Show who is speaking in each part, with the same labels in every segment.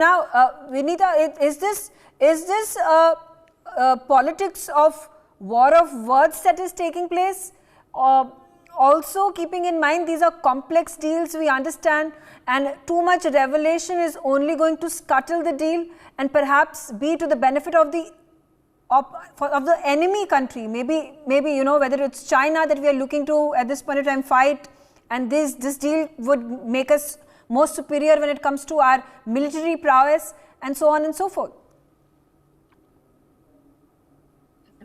Speaker 1: Now, Vinita, is this politics of war of words that is taking place? Also keeping in mind these are complex deals, we understand, and too much revelation is only going to scuttle the deal and perhaps be to the benefit of the enemy country. Maybe whether it's China that we are looking to at this point in time fight, and this deal would make us more superior when it comes to our military prowess and so on and so forth.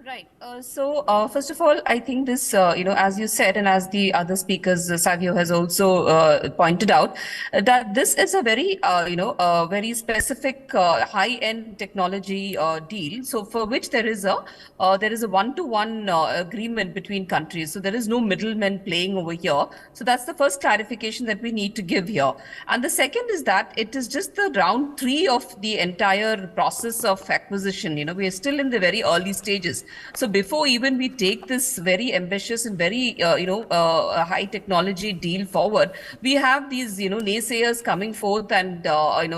Speaker 2: Right. First of all, I think this, as you said, and as the other speakers, Savio has also pointed out, that this is a very, very specific high-end technology deal. So for which there is a one-to-one agreement between countries. So there is no middlemen playing over here. So that's the first clarification that we need to give here. And the second is that it is just the round 3 of the entire process of acquisition. We are still in the very early stages. So before even we take this very ambitious and very, high technology deal forward, we have these, naysayers coming forth and,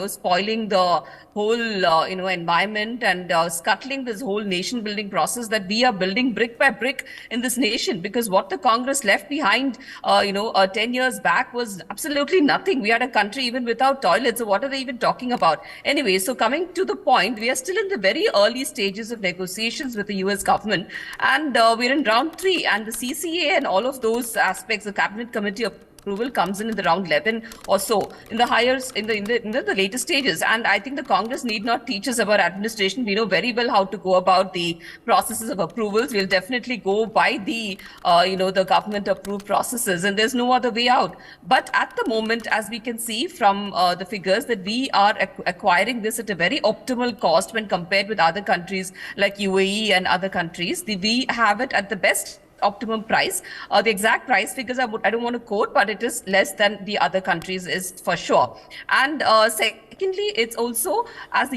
Speaker 2: spoiling the whole, environment and scuttling this whole nation building process that we are building brick by brick in this nation. Because what the Congress left behind, 10 years back was absolutely nothing. We had a country even without toilets. So what are they even talking about? Anyway, so coming to the point, we are still in the very early stages of negotiations with the US government, and we're in round 3, and the CCA and all of those aspects, the cabinet committee approval comes in the round 11 or so, in the later stages. And I think the Congress need not teach us about administration. We know very well how to go about the processes of approvals. We'll definitely go by the the government approved processes, and there's no other way out. But at the moment, as we can see from the figures, that we are acquiring this at a very optimal cost when compared with other countries like UAE and other countries. We have it at the best optimum price. The exact price figures I don't want to quote, but it is less than the other countries is for sure. And secondly, it's also, as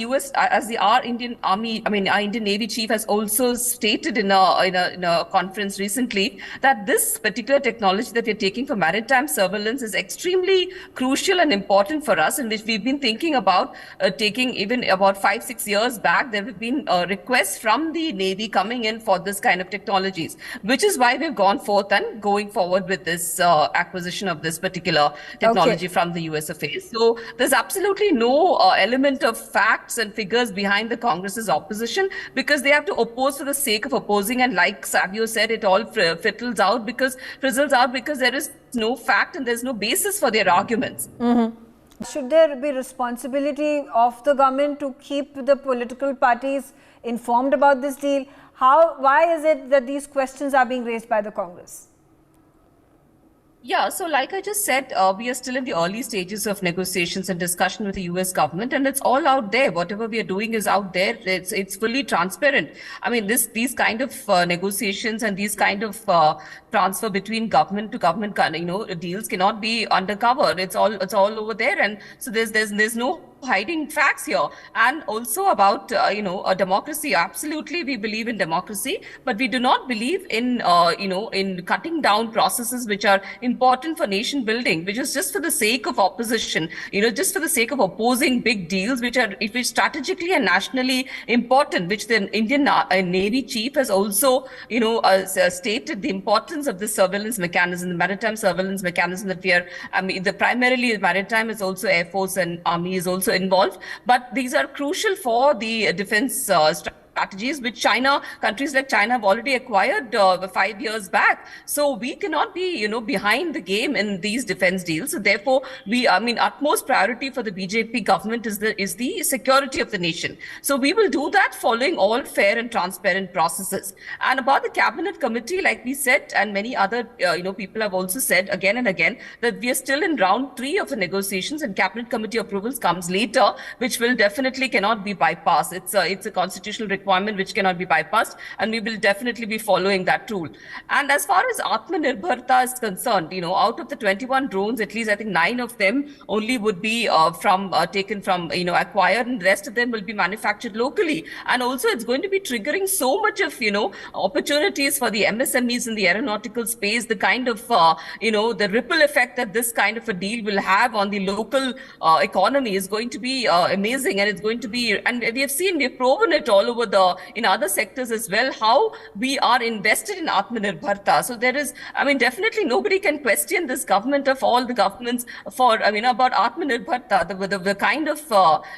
Speaker 2: our Indian Army, our Indian Navy chief has also stated in a conference recently, that this particular technology that we're taking for maritime surveillance is extremely crucial and important for us, and which we've been thinking about taking even about 5-6 years back. There have been requests from the Navy coming in for this kind of technologies, which is why we've gone forth and going forward with this acquisition of this particular technology from the US affairs. So there's absolutely no element of facts and figures behind the Congress's opposition, because they have to oppose for the sake of opposing. And like Savio said, it all fizzles out because there is no fact and there's no basis for their arguments.
Speaker 1: Should there be responsibility of the government to keep the political parties informed about this deal? Why is it that these questions are being raised by the Congress?
Speaker 2: Yeah, so like I just said, we are still in the early stages of negotiations and discussion with the US government, and it's all out there. Whatever we are doing is out there. It's fully transparent. I mean, these kind of negotiations and these kind of transfer between government to government, deals cannot be undercover. It's all over there, and so there's no hiding facts here. And also about a democracy. Absolutely, we believe in democracy, but we do not believe in in cutting down processes which are important for nation building, which is just for the sake of opposition, just for the sake of opposing big deals which strategically and nationally important, which the Indian Navy chief has also stated the importance of this surveillance mechanism, the maritime surveillance mechanism that we are, primarily maritime is also Air Force and Army is also involved, but these are crucial for the defense strategies, which countries like China have already acquired 5 years back. So we cannot be, behind the game in these defense deals. So therefore, utmost priority for the BJP government is the security of the nation. So we will do that following all fair and transparent processes. And about the cabinet committee, like we said, and many other, people have also said again and again, that we are still in round 3 of the negotiations, and cabinet committee approvals comes later, which will definitely cannot be bypassed. It's a constitutional requirement requirement which cannot be bypassed, and we will definitely be following that rule. And as far as Atmanirbharta is concerned, out of the 21 drones, at least I think 9 of them only would be taken from, acquired, and the rest of them will be manufactured locally. And also it's going to be triggering so much of, opportunities for the MSMEs in the aeronautical space, the kind of, the ripple effect that this kind of a deal will have on the local economy is going to be amazing. And it's going to be, and we've proven it all over in other sectors as well, how we are invested in Atmanirbharta. So there is, definitely nobody can question this government of all the governments about Atmanirbharta, the kind of,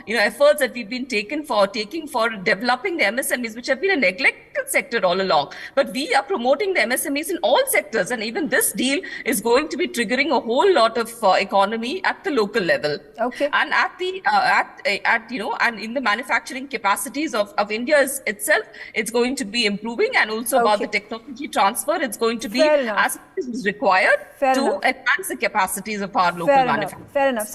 Speaker 2: efforts that we've been taking for developing the MSMEs, which have been a neglected sector all along. But we are promoting the MSMEs in all sectors, and even this deal is going to be triggering a whole lot of economy at the local level.
Speaker 1: Okay.
Speaker 2: And and in the manufacturing capacities of India itself, it's going to be improving, and also about the technology transfer, it's going to be as much as is required to advance the capacities of our local manufacturing.
Speaker 1: Fair enough.